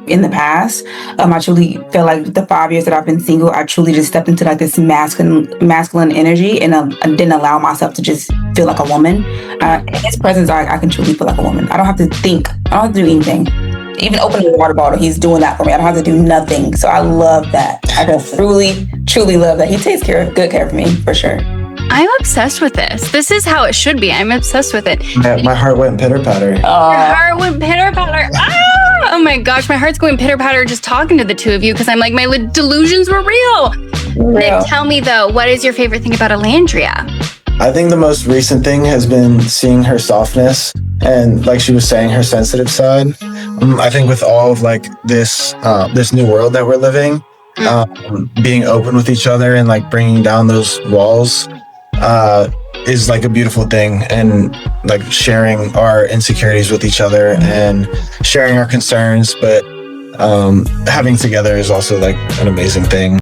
in the past. I truly feel like the 5 years that I've been single, I truly just stepped into like this masculine energy, and I didn't allow myself to just feel like a woman. In his presence, I can truly feel like a woman. I don't have to think. I don't have to do anything. Even opening a water bottle, he's doing that for me. I don't have to do nothing. So I love that. I can truly love that. He takes good care of me, for sure. I'm obsessed with this. This is how it should be. I'm obsessed with it. My heart went pitter-patter. Your heart went pitter-patter. Ah! Oh my gosh, my heart's going pitter-patter just talking to the two of you, because I'm like, my delusions were real. Nick, tell me though, what is your favorite thing about Olandria? I think the most recent thing has been seeing her softness and, like she was saying, her sensitive side. I think with all of like this new world that we're living, being open with each other and like bringing down those walls is like a beautiful thing, and like sharing our insecurities with each other and sharing our concerns, but having together is also like an amazing thing.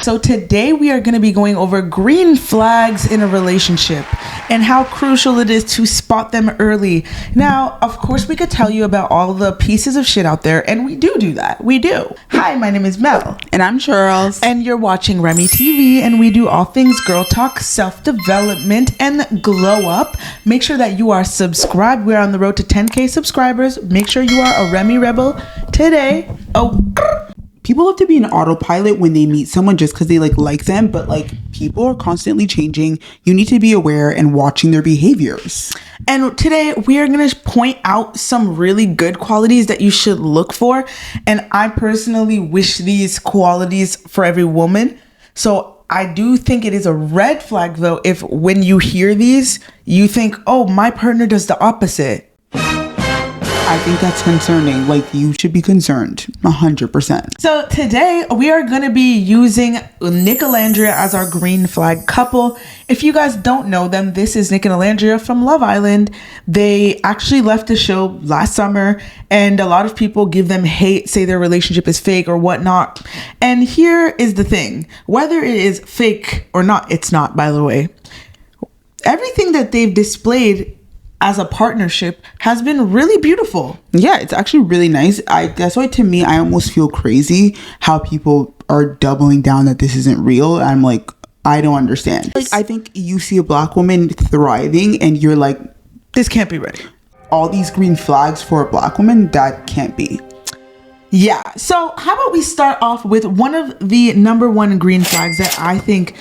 So today we are going to be going over green flags in a relationship and how crucial it is to spot them early. Now, of course, we could tell you about all the pieces of shit out there, and we do that. We do. Hi, my name is Mel. And I'm Charles. And you're watching Remy TV, and we do all things girl talk, self-development, and glow up. Make sure that you are subscribed. We're on the road to 10K subscribers. Make sure you are a Remy Rebel today. People have to be an autopilot when they meet someone just because they like them, but like people are constantly changing. You need to be aware and watching their behaviors. And today we are going to point out some really good qualities that you should look for. And I personally wish these qualities for every woman. So I do think it is a red flag though if when you hear these, you think, oh, my partner does the opposite. I think that's concerning. Like, you should be concerned 100%. So today we are going to be using Nic and Olandria as our green flag couple. If you guys don't know them, this is Nic and Olandria from Love Island. They actually left the show last summer, and a lot of people give them hate, say their relationship is fake or whatnot. And here is the thing. Whether it is fake or not, it's not, by the way. Everything that they've displayed as a partnership has been really beautiful. Yeah, it's actually really nice. That's why, to me, I almost feel crazy how people are doubling down that this isn't real. I'm like, I don't understand. Like, I think you see a Black woman thriving and you're like, this can't be right. All these green flags for a Black woman, that can't be. Yeah. So how about we start off with one of the number one green flags that I think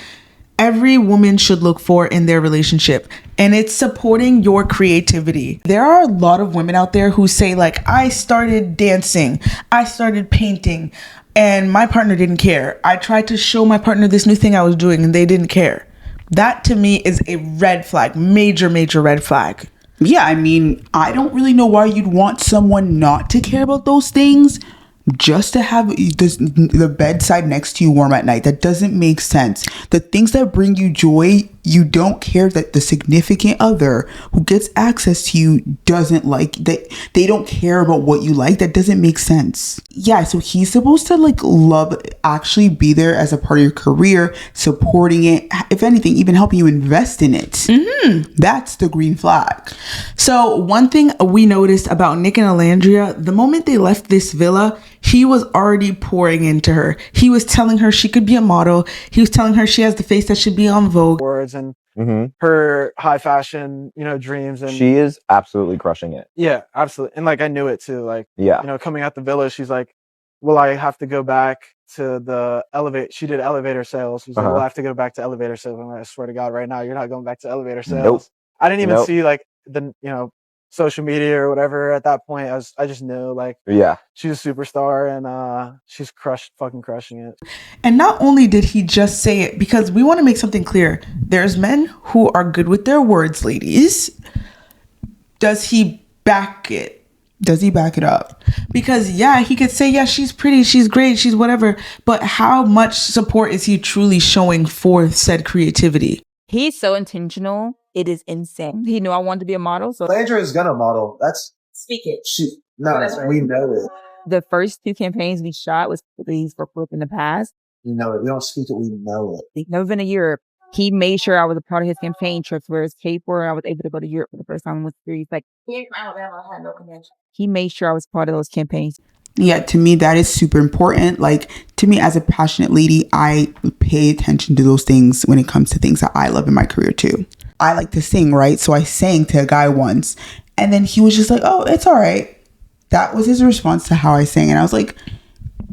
every woman should look for in their relationship, and it's supporting your creativity. There are a lot of women out there who say like, I started dancing, I started painting, and my partner didn't care. I tried to show my partner this new thing I was doing and they didn't care. That to me is a red flag, major red flag. Yeah, I mean, I don't really know why you'd want someone not to care about those things just to have the bedside next to you warm at night. That doesn't make sense. The things that bring you joy, you don't care that the significant other who gets access to you doesn't like that. They don't care about what you like. That doesn't make sense. Yeah, so he's supposed to like love, actually be there as a part of your career, supporting it, if anything, even helping you invest in it. Mm-hmm. That's the green flag. So one thing we noticed about Nic and Olandria, the moment they left this villa, he was already pouring into her. He was telling her she could be a model. He was telling her she has the face that should be on Vogue. Words and her high fashion, dreams. And she is absolutely crushing it. Yeah, absolutely. And like, I knew it too. Like, yeah, coming out the villa, she's like, well, I have to go back to the she did elevator sales. She's like, well, I have to go back to elevator sales. I'm like, I swear to God, right now, you're not going back to elevator sales. Nope. I didn't even see like the, social media or whatever at that point. I just knew like, yeah, she's a superstar, and she's fucking crushing it. And not only did he just say it, because we want to make something clear, there's men who are good with their words, ladies. Does he back it? Does he back it up? Because yeah, he could say, yeah, she's pretty, she's great, she's whatever, but how much support is he truly showing for said creativity? He's so intentional. It is insane. He knew I wanted to be a model. So Olandria is gonna model. That's speak it. We know it. The first 2 campaigns we shot was for these for Brooke in the past. We know it. We don't speak it. We know it. We've never been to Europe. He made sure I was a part of his campaign trips where it's paid for. I was able to go to Europe for the first time. He's like, here from Alabama, I had no connection. He made sure I was part of those campaigns. Yeah, to me, that is super important. Like, to me, as a passionate lady, I pay attention to those things when it comes to things that I love in my career too. I like to sing, right? So I sang to a guy once, and then he was just like, oh, it's all right. That was his response to how I sang. And I was like,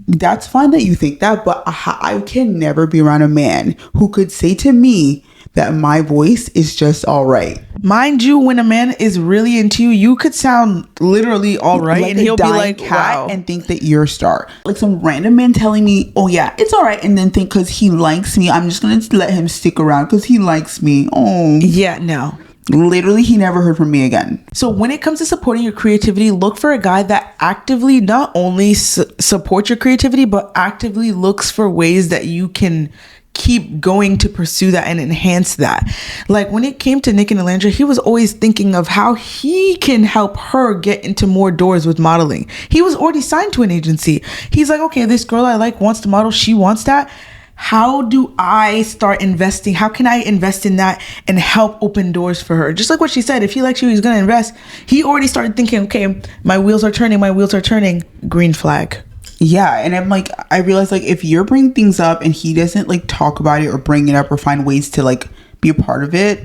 that's fine that you think that, but I can never be around a man who could say to me that my voice is just all right. Mind you, when a man is really into you, you could sound literally all right, like and he'll be like, wow, and think that you're a star. Like some random man telling me, oh yeah, it's all right, and then think because he likes me, I'm just gonna let him stick around because he likes me. Oh yeah, no. Literally, he never heard from me again. So when it comes to supporting your creativity, look for a guy that actively not only supports your creativity, but actively looks for ways that you can keep going to pursue that and enhance that. Like when it came to Nic and Olandria, he was always thinking of how he can help her get into more doors with modeling. He was already signed to an agency. He's like, okay, this girl I like wants to model. She wants that. How do I start investing? How can I invest in that and help open doors for her? Just like what she said, if he likes you, he's going to invest. He already started thinking, okay, my wheels are turning, green flag. Yeah, and I'm like, I realized like if you're bringing things up and he doesn't like talk about it or bring it up or find ways to like be a part of it,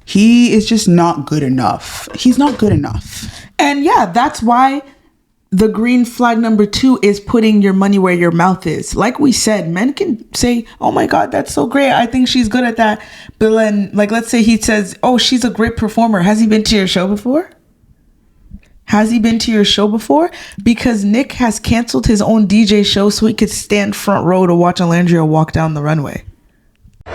he is just not good enough. He's not good enough. And yeah, that's why the green flag number 2 is putting your money where your mouth is. Like we said, men can say, oh my God, that's so great. I think she's good at that. But then, like, let's say he says, oh, she's a great performer. Has he been to your show before? Because Nic has canceled his own DJ show so he could stand front row to watch Olandria walk down the runway.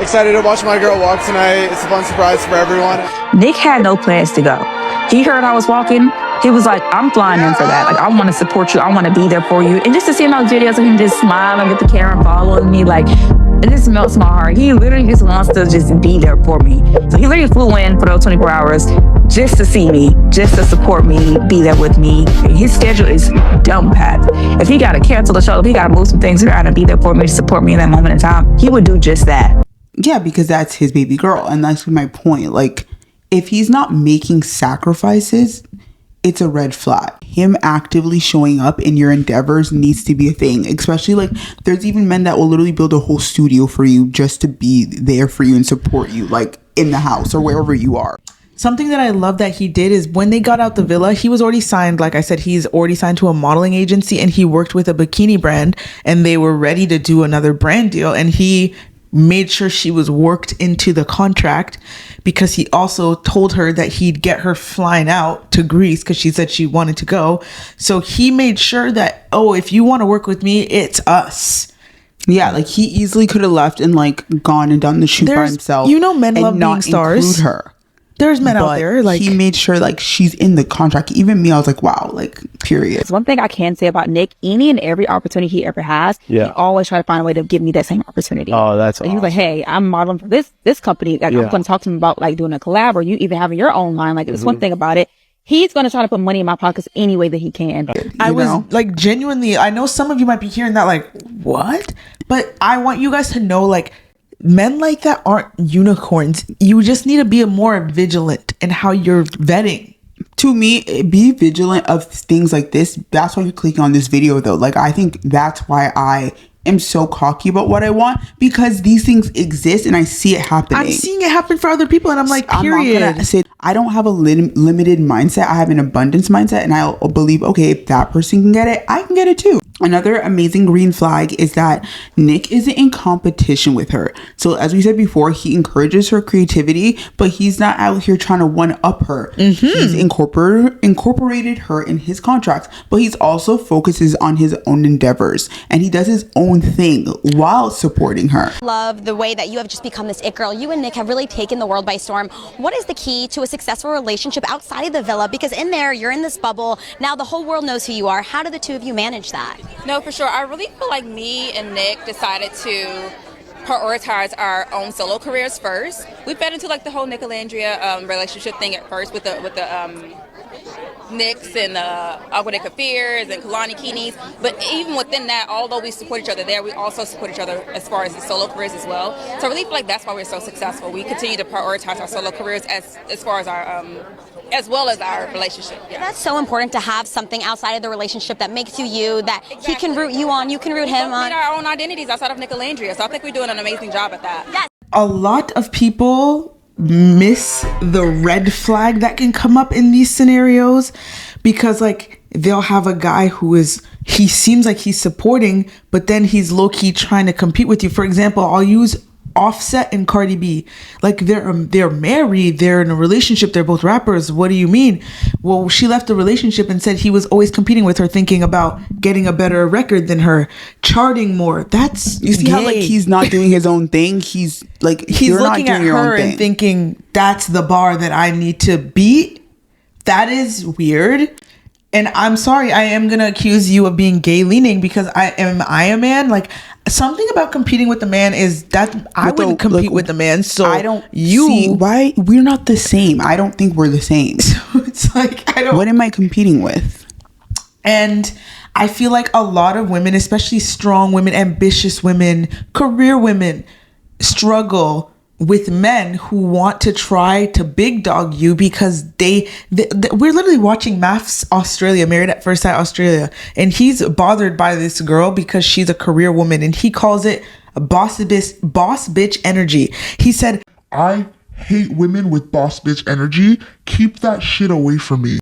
Excited to watch my girl walk tonight. It's a fun surprise for everyone. Nic had no plans to go. He heard I was walking. He was like, I'm flying in for that. Like, I want to support you. I want to be there for you. And just to see him on videos of him just smiling with the camera following me, like, it just melts my heart. He literally just wants to just be there for me. So he literally flew in for those 24 hours just to see me, just to support me, be there with me. His schedule is dumb packed. If he got to cancel the show, if he got to move some things around and be there for me to support me in that moment in time, he would do just that. Yeah, because that's his baby girl. And that's my point. Like, if he's not making sacrifices, it's a red flag. Him actively showing up in your endeavors needs to be a thing. Especially like there's even men that will literally build a whole studio for you just to be there for you and support you, like in the house or wherever you are. Something that I love that he did is when they got out the villa, he was already signed. Like I said, he's already signed to a modeling agency and he worked with a bikini brand and they were ready to do another brand deal. And he made sure she was worked into the contract because he also told her that he'd get her flying out to Greece because she said she wanted to go. So he made sure that, oh, if you want to work with me, it's us. Yeah, like he easily could have left and like gone and done the shoot by himself. You know, men love being stars. Include her. There's men out there like he made sure like she's in the contract. Even me, I was like, wow, like period. It's one thing I can say about Nic, any and every opportunity he ever has, he always try to find a way to give me that same opportunity. Oh, that's awesome. He was like, hey, I'm modeling for this company. Like, I'm going to talk to him about like doing a collab or you even having your own line. Like, there's one thing about it. He's going to try to put money in my pockets any way that he can. I was like genuinely, I know some of you might be hearing that like, what? But I want you guys to know like, men like that aren't unicorns. You just need to be more vigilant in how you're vetting. To me, be vigilant of things like this. That's why you're clicking on this video though. Like, I think that's why I am so cocky about what I want, because these things exist and I see it happening. I'm seeing it happen for other people and I'm like, period. I'm not gonna say I don't have a limited mindset. I have an abundance mindset and I'll believe, okay, if that person can get it, I can get it too. Another amazing green flag is that Nic isn't in competition with her. So as we said before, he encourages her creativity, but he's not out here trying to one up her. He's incorporated her in his contracts, but he's also focuses on his own endeavors and he does his own thing while supporting her. Love the way that you have just become this it girl. You and Nic have really taken the world by storm. What is the key to a successful relationship outside of the villa? Because in there, you're in this bubble. Now the whole world knows who you are. How do the two of you manage that? No, for sure. I really feel like me and Nic decided to prioritize our own solo careers first. We fed into like the whole Nicolandria relationship thing at first with the Nicks and Agua de Kafirs and Kalani Kinis. But even within that, although we support each other there, we also support each other as far as the solo careers as well. So I really feel like that's why we're so successful. We continue to prioritize our solo careers as far as our as well as our relationship. Yeah. That's so important to have something outside of the relationship that makes you you, that he can root you on, you can root him on. We our own identities outside of Nicolandria, so I think we're doing an amazing job at that. Yes. A lot of people miss the red flag that can come up in these scenarios because like they'll have a guy he seems like he's supporting, but then he's low-key trying to compete with you. For example, I'll use Offset and Cardi B. Like they're married, they're in a relationship, they're both rappers. What do you mean? Well, she left the relationship and said he was always competing with her, thinking about getting a better record than her, charting more. That's you see gay. how like he's not doing his own thing. He's looking at her and thinking that's the bar that I need to beat. That is weird. And I'm sorry, I am gonna accuse you of being gay leaning because I am a man. Like something about competing with a man is that I wouldn't compete with a man. So I don't see why we're not the same. I don't think we're the same. So it's like what am I competing with? And I feel like a lot of women, especially strong women, ambitious women, career women, struggle with men who want to try to big dog you because we're literally watching Maths Australia, Married at First Sight Australia, and he's bothered by this girl because she's a career woman, and he calls it a boss bitch energy. He said, I hate women with boss bitch energy. Keep that shit away from me.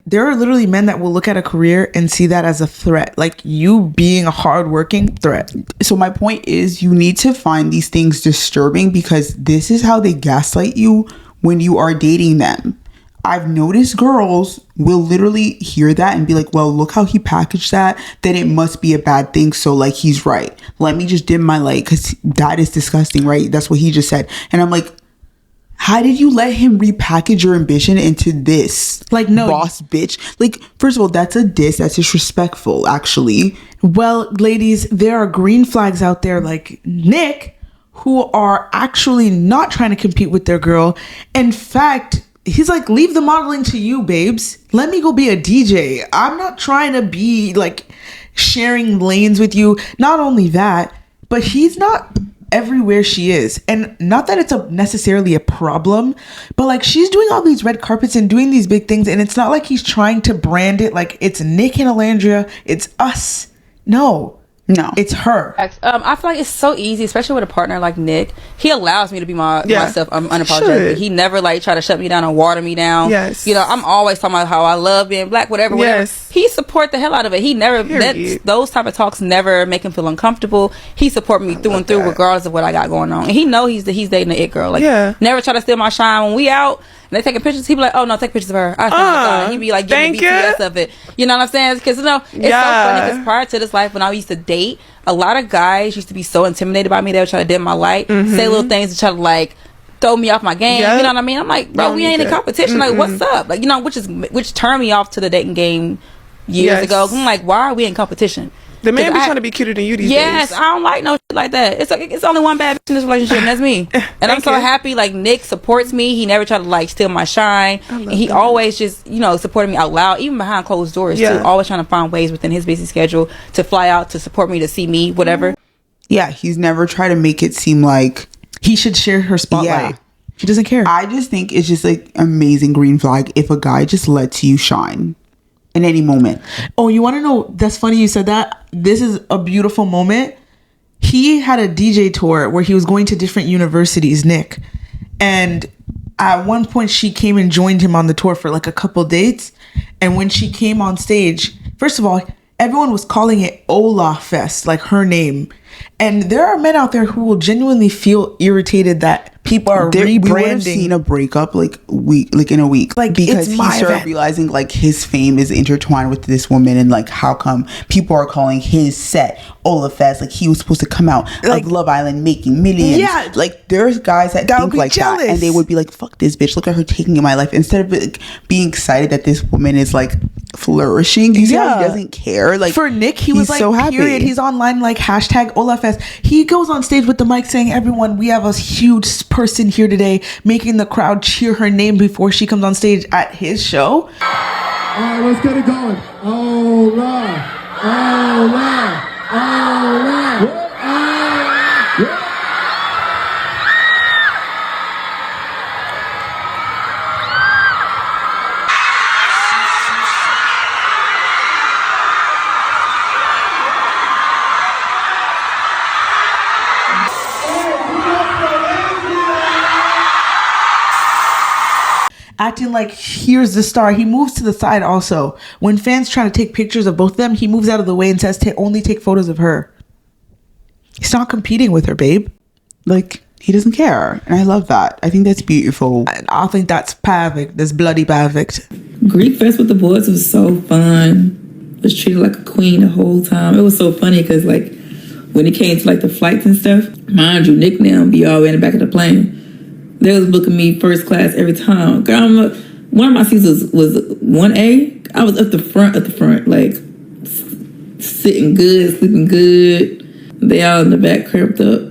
There are literally men that will look at a career and see that as a threat, like you being a hardworking threat. So my point is you need to find these things disturbing because this is how they gaslight you when you are dating them. I've noticed girls will literally hear that and be like, well, look how he packaged that, then it must be a bad thing. So like, he's right. Let me just dim my light because that is disgusting, right? That's what he just said. And I'm like, how did you let him repackage your ambition into this? Like, no. Boss bitch. Like, first of all, that's a diss. That's disrespectful, actually. Well, ladies, there are green flags out there like Nick who are actually not trying to compete with their girl. In fact, he's like, leave the modeling to you, babes. Let me go be a DJ. I'm not trying to be like sharing lanes with you. Not only that, but he's not everywhere she is, and not that it's necessarily a problem, but like she's doing all these red carpets and doing these big things, and it's not like he's trying to brand it like it's Nic and Olandria, it's us. No, it's her. I feel like it's so easy, especially with a partner like Nick. He allows me to be myself. I'm unapologetic. He never like try to shut me down or water me down. Yes. You know, I'm always talking about how I love being black, whatever. Yes. He support the hell out of it. He never those type of talks never make him feel uncomfortable. He support me through and through, regardless of what I got going on. And he know he's dating the it girl. Like, never try to steal my shine when we out. And they taking pictures. He be like, "Oh no, take pictures of her." He be like, "Give me BTS of it." You know what I'm saying? Because you know, it's so funny. Because prior to this life, when I used to date, a lot of guys used to be so intimidated by me. They would try to dim my light, say little things to try to like throw me off my game. You know what I mean? I'm like, bro, we ain't in competition. Like, what's up? Like, you know, which turned me off to the dating game years ago. I'm like, why are we in competition? The man be trying to be cuter than you these days. Yes, I don't like no shit like that. It's only one bad bitch in this relationship, and that's me. And I'm so happy, like, Nick supports me. He never tried to, like, steal my shine. And he always just, you know, supported me out loud, even behind closed doors, too. Always trying to find ways within his busy schedule to fly out, to support me, to see me, whatever. Yeah, he's never tried to make it seem like he should share her spotlight. He doesn't care. I just think it's just, like, amazing green flag if a guy just lets you shine in any moment. Oh, you want to know? That's funny you said that. This is a beautiful moment. He had a DJ tour where he was going to different universities, Nick. And at one point she came and joined him on the tour for like a couple dates. And when she came on stage, first of all, everyone was calling it Ola Fest, like her name. And there are men out there who will genuinely feel irritated that people are rebranding. We would have seen a breakup in a week, like, because he started realizing like his fame is intertwined with this woman, and like how come people are calling his set Ola Fest, like he was supposed to come out like Love Island making millions. Yeah, like there's guys that think like jealous. That, and they would be like, fuck this bitch, look at her taking in my life, instead of like, being excited that this woman is like flourishing. You see how he doesn't care. Like for Nick, he was like, so happy. Period. He's online like hashtag OlaFest. He goes on stage with the mic saying, "Everyone, we have a huge person here today," making the crowd cheer her name before she comes on stage at his show. All right, let's get it going. Ola, Ola, Ola. Acting like here's the star. He moves to the side also. When fans try to take pictures of both of them, he moves out of the way and says to only take photos of her. He's not competing with her, babe. Like, he doesn't care. And I love that. I think that's beautiful. I think that's perfect. That's bloody perfect. Greek Fest with the boys was so fun. I was treated like a queen the whole time. It was so funny because, like, when it came to, like, the flights and stuff, mind you, Nick now be all the way in the back of the plane. They was booking me first class every time. Girl, one of my seats was 1A. I was up the front, like sitting good, sleeping good. They all in the back cramped up.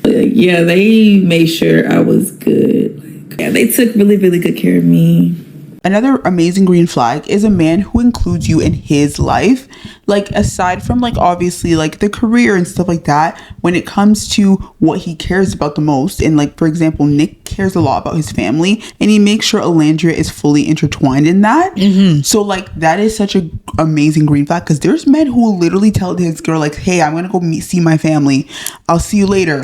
Yeah, they made sure I was good. Yeah, they took really, really good care of me. Another amazing green flag is a man who includes you in his life. Like, aside from, like, obviously, like, the career and stuff like that, when it comes to what he cares about the most, and, like, for example, Nick cares a lot about his family, and he makes sure Olandria is fully intertwined in that. Mm-hmm. So, like, that is such an amazing green flag, because there's men who will literally tell his girl, like, hey, I'm gonna go see my family. I'll see you later.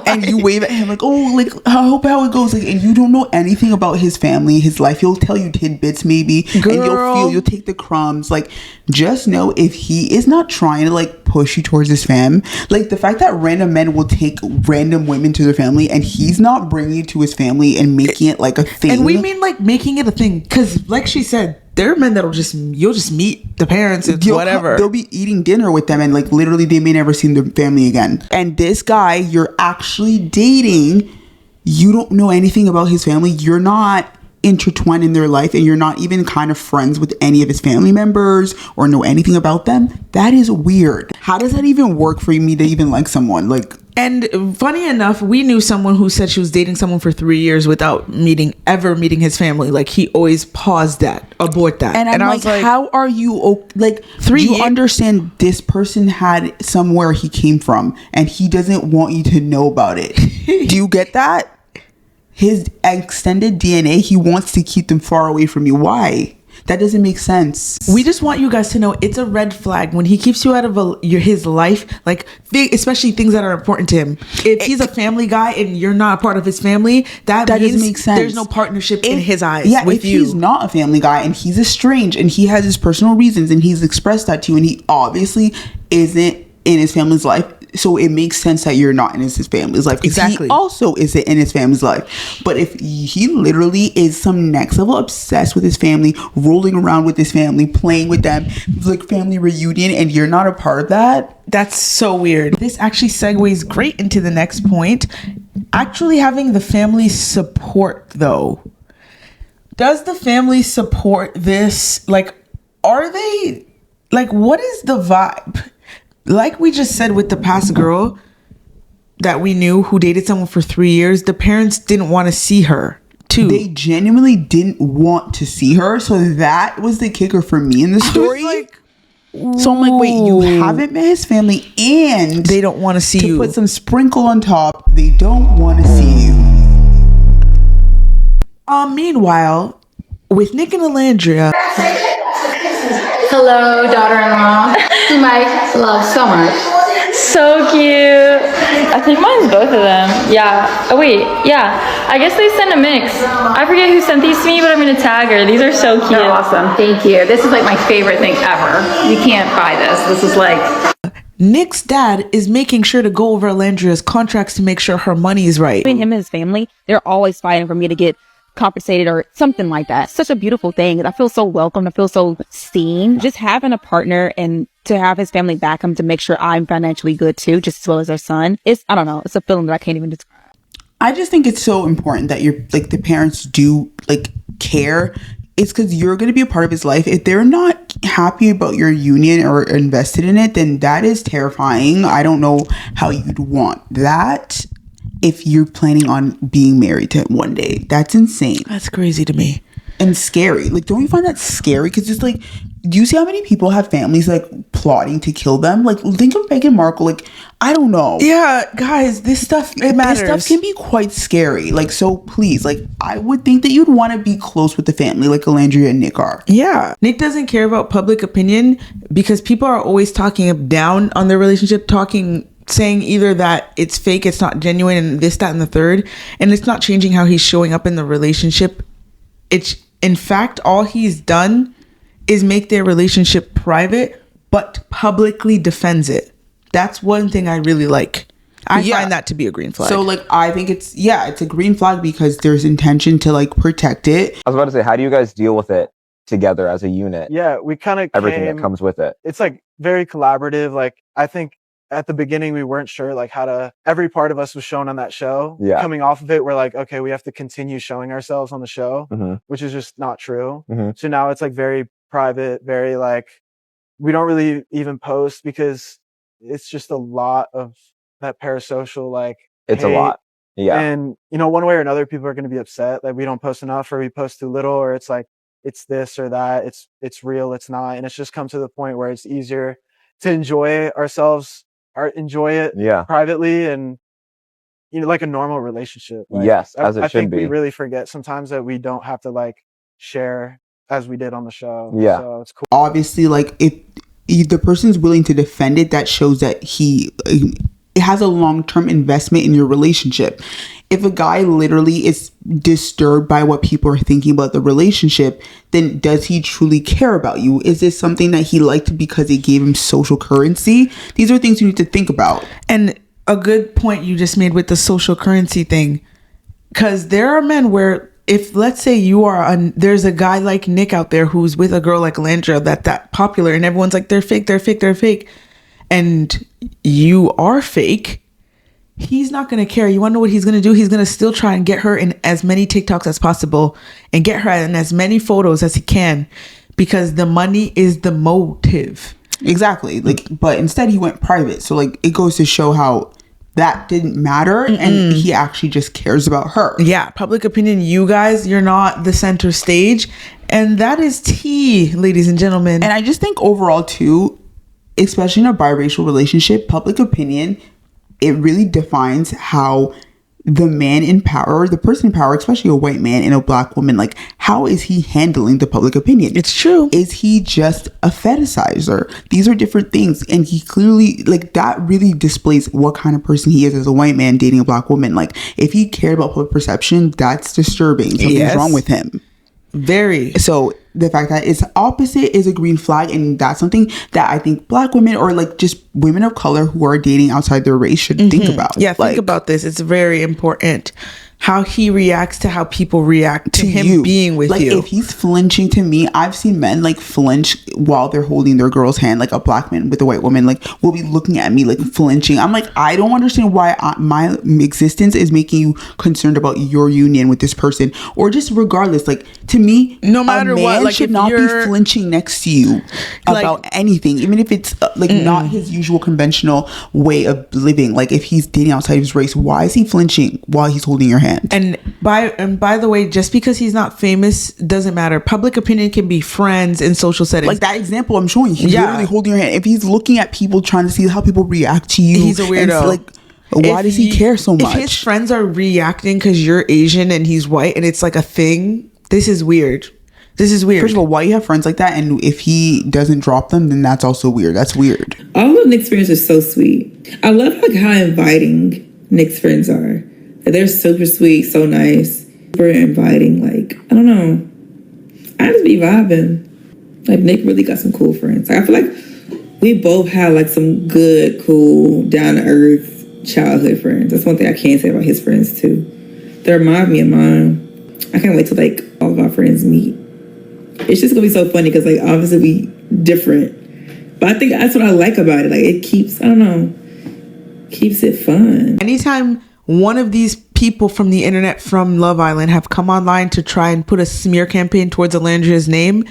And you wave at him like, oh, like, I hope how it goes. Like, and you don't know anything about his family, his life. He'll tell you tidbits maybe. Girl. And you'll take the crumbs. Like, just know if he is not trying to, like, push you towards his fam, like, the fact that random men will take random women to their family and he's not bringing you to his family and making it like a thing. And we mean, like, making it a thing. Because, like she said, there are men that'll you'll just meet the parents and whatever. They'll be eating dinner with them and, like, literally they may never see their family again. And this guy you're actually dating, you don't know anything about his family. You're not intertwined in their life and you're not even kind of friends with any of his family members or know anything about them. That is weird. How does that even work for me to even like someone? Like, and funny enough, we knew someone who said she was dating someone for 3 years without ever meeting his family. Like, he always paused that, abort that. And I was like, how are you, like, 3 years? You understand this person had somewhere he came from and he doesn't want you to know about it. Do you get that? His extended DNA, he wants to keep them far away from you. Why? That doesn't make sense. We just want you guys to know it's a red flag when he keeps you out of his life, like, especially things that are important to him. If he's a family guy and you're not a part of his family, that doesn't make sense. There's no partnership in his eyes with you. If he's not a family guy and he's estranged and he has his personal reasons and he's expressed that to you and he obviously isn't in his family's life, so it makes sense that you're not in his family's life. Exactly. He also isn't in his family's life. But if he literally is some next level obsessed with his family, rolling around with his family, playing with them, like family reunion, and you're not a part of that, that's so weird. This actually segues great into the next point. Actually having the family support, though. Does the family support this? Like, are they, like, what is the vibe? Like we just said with the past girl that we knew who dated someone for 3 years, the parents didn't want to see her too. They genuinely didn't want to see her. So that was the kicker for me in the story. So I'm like, wait, you haven't met his family and they don't want to see you. To put some sprinkle on top, they don't want to see you. Meanwhile, with Nic and Olandria. Hello, daughter-in-law, whom I love so much. So cute. I think mine's both of them. Yeah. Oh, wait. Yeah. I guess they sent a mix. I forget who sent these to me, but I'm going to tag her. These are so cute. They're awesome. Thank you. This is like my favorite thing ever. You can't buy this. This is like... Nick's dad is making sure to go over Olandria's contracts to make sure her money is right. Between him and his family, they're always fighting for me to get compensated or something like that. Such a beautiful thing. I feel so welcome. I feel so seen. Just having a partner and to have his family back him to make sure I'm financially good too, just as well as our son. I don't know. It's a feeling that I can't even describe. I just think it's so important that you're like the parents do like care it's because you're going to be a part of his life. If they're not happy about your union or invested in it, then that is terrifying. I don't know how you'd want that if you're planning on being married to him one day. That's insane. That's crazy to me. And scary. Like, don't you find that scary? Because it's like, do you see how many people have families like plotting to kill them? Like, think of Meghan Markle. Like, I don't know. Yeah, guys, this stuff, it matters. This stuff can be quite scary. Like, so please, like, I would think that you'd want to be close with the family, like Olandria and Nic are. Yeah. Nic doesn't care about public opinion because people are always talking down on their relationship, saying either that it's fake, it's not genuine, and this, that, and the third. And it's not changing how he's showing up in the relationship. It's, in fact, all he's done is make their relationship private, but publicly defends it. That's one thing I really like. I find that to be a green flag. So, like, I think it's a green flag because there's intention to, like, protect it. I was about to say, how do you guys deal with it together as a unit? Yeah, we kind of everything that comes with it. It's, like, very collaborative. Like, I think at the beginning, we weren't sure, like, every part of us was shown on that show. Yeah. Coming off of it, we're like, okay, we have to continue showing ourselves on the show, which is just not true. So now it's, like, very private, very, like, we don't really even post because it's just a lot of that parasocial, like, it's hate. a lot. Yeah. And, you know, one way or another, people are going to be upset that we don't post enough or we post too little, or it's like, it's this or that. It's real. It's not. And it's just come to the point where it's easier to enjoy ourselves or enjoy it privately and, you know, like a normal relationship. Like, yes. As it I should think be. we really forget sometimes that we don't have to like share as we did on the show. Yeah. So it's cool. Obviously, like, if the person's willing to defend it, that shows that it has a long-term investment in your relationship. If a guy literally is disturbed by what people are thinking about the relationship, then does he truly care about you? Is this something that he liked because it gave him social currency? These are things you need to think about. And a good point you just made with the social currency thing, because there are men where, if let's say there's a guy like Nic out there who's with a girl like Olandria that popular, and everyone's like, they're fake, and you are fake, he's not going to care. You want to know what he's going to do? He's going to still try and get her in as many TikToks as possible and get her in as many photos as he can, because the money is the motive. Exactly. Like, but instead he went private. So, like, it goes to show how that didn't matter. And he actually just cares about her. Yeah. Public opinion, you guys, you're not the center stage. And that is tea, ladies and gentlemen. And I just think overall too, especially in a biracial relationship, public opinion, it really defines how the man in power, the person in power, especially a white man and a black woman, like, how is he handling the public opinion? It's true. Is he just a fetishizer? These are different things. And he clearly, like, that really displays what kind of person he is as a white man dating a black woman. Like, if he cared about public perception, that's disturbing. Something's wrong with him. Very. So the fact that it's opposite is a green flag, and that's something that I think black women, or like just women of color who are dating outside their race, should think about. Yeah, think about this. It's very important how he reacts to how people react to him you. being with like, you. If he's flinching, to me, I've seen men like flinch while they're holding their girl's hand. Like, a black man with a white woman, like, will be looking at me like flinching. I'm like, I don't understand why my existence is making you concerned about your union with this person. Or just regardless, like, to me, no matter a man what, like, should not be flinching next to you about anything, even if it's not his usual conventional way of living. Like, if he's dating outside of his race, why is he flinching while he's holding your hand? And by the way, just because he's not famous doesn't matter. Public opinion can be friends in social settings. Like that example I'm showing you, he's literally holding your hand. If he's looking at people trying to see how people react to you, he's a weirdo. Like, why does he care so much? If his friends are reacting because you're Asian and he's white and it's like a thing, this is weird. First of all, why you have friends like that? And if he doesn't drop them, then that's also weird. That's weird. All of Nic's friends are so sweet. I love like how inviting Nic's friends are. They're super sweet, so nice, super inviting. Like, I don't know, I just be vibing. Like, Nic really got some cool friends. Like, I feel like we both had like some good, cool, down to earth childhood friends. That's one thing I can say about his friends too. They remind me of mine. I can't wait till like all of our friends meet. It's just gonna be so funny because like obviously we different, but I think that's what I like about it. Like, it keeps, I don't know, keeps it fun. Anytime one of these people from the internet from Love Island have come online to try and put a smear campaign towards Olandria's name,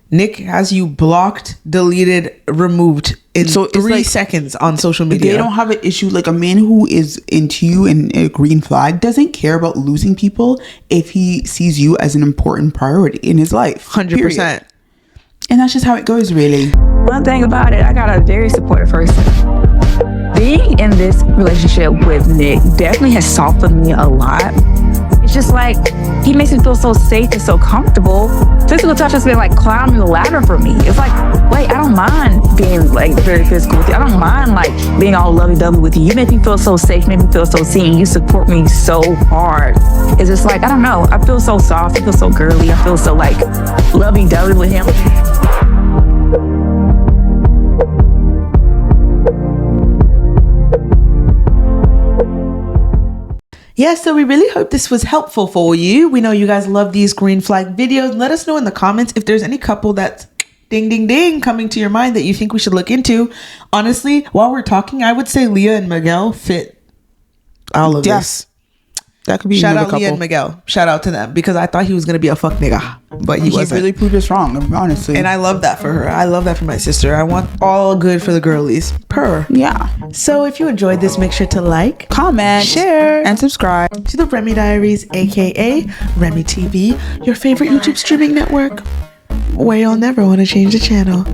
Nick has you blocked, deleted, removed in 3 seconds on social media. They don't have an issue. Like, a man who is into you and a green flag doesn't care about losing people if he sees you as an important priority in his life. 100%. And that's just how it goes, really. One thing about it, I got a very supportive person. Being in this relationship with Nick definitely has softened me a lot. It's just like, he makes me feel so safe and so comfortable. Physical touch has been like climbing the ladder for me. It's like, wait, I don't mind being like very physical with you. I don't mind like being all lovey-dovey with you. You make me feel so safe, make me feel so seen. You support me so hard. It's just like, I don't know. I feel so soft. I feel so girly. I feel so like lovey-dovey with him. Yeah, so we really hope this was helpful for you. We know you guys love these green flag videos. Let us know in the comments if there's any couple that's ding, ding, ding coming to your mind that you think we should look into. Honestly, while we're talking, I would say Leah and Miguel fit all of this. That could be Shout another out couple. Leah and Miguel. Shout out to them because I thought he was going to be a fuck nigga, but he wasn't. Really proved us wrong, honestly. And I love that for her. I love that for my sister. I want all good for the girlies. Per. Yeah. So if you enjoyed this, make sure to like, comment, share, and subscribe to the Remy Diaries, aka Remy TV, your favorite YouTube streaming network, where you'll never want to change the channel.